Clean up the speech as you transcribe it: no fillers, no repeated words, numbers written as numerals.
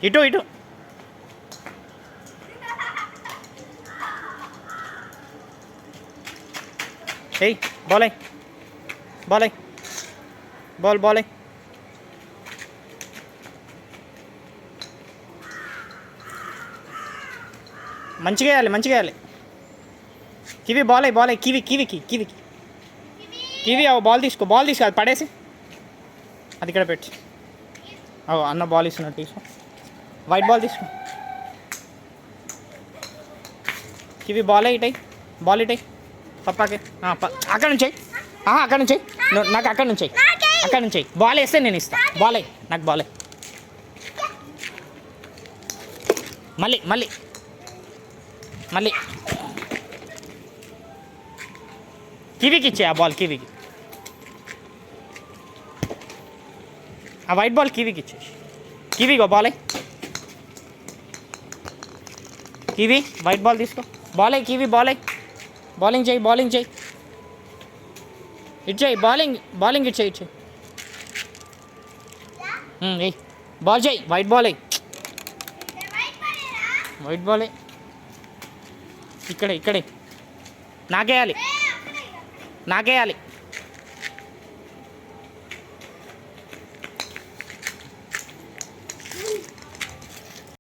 ఇటు ఇటు ఏయ్ బాల్ అయ్యి బాల్ అయ్యి బాల్ అయ్యి మంచిగా వేయాలి కివి బాల్ అయ్యి కివికి బాల్ తీసుకో అది పడేసి అది ఇక్కడ పెట్టి అన్న బాల్ ఇస్తున్నట్టు తీసుకో వైట్ బాల్ తీసుకో కివి బాల్ ఇటాయి పప్పాకి అక్కడ నుంచి నాకు అక్కడ నుంచి బాల్ వేస్తే నేను ఇస్తాను బాల్ అయ్యి నాకు బాల్ అయ్యి మళ్ళీ కివికి ఇచ్చే ఆ బాల్ కివికి ఆ వైట్ బాల్ కివికి ఇచ్చేసి కివిగో బాల్ అయ్యి కివి వైట్ బాల్ తీసుకో బాల్ అయ్యి కివి బాల్ అయ్యి బౌలింగ్ చేయి ఇచ్చేయి బౌలింగ్ ఇచ్చేయి బాల్ చేయి వైట్ బాల్ అయ్యి ఇక్కడే నాకేయాలి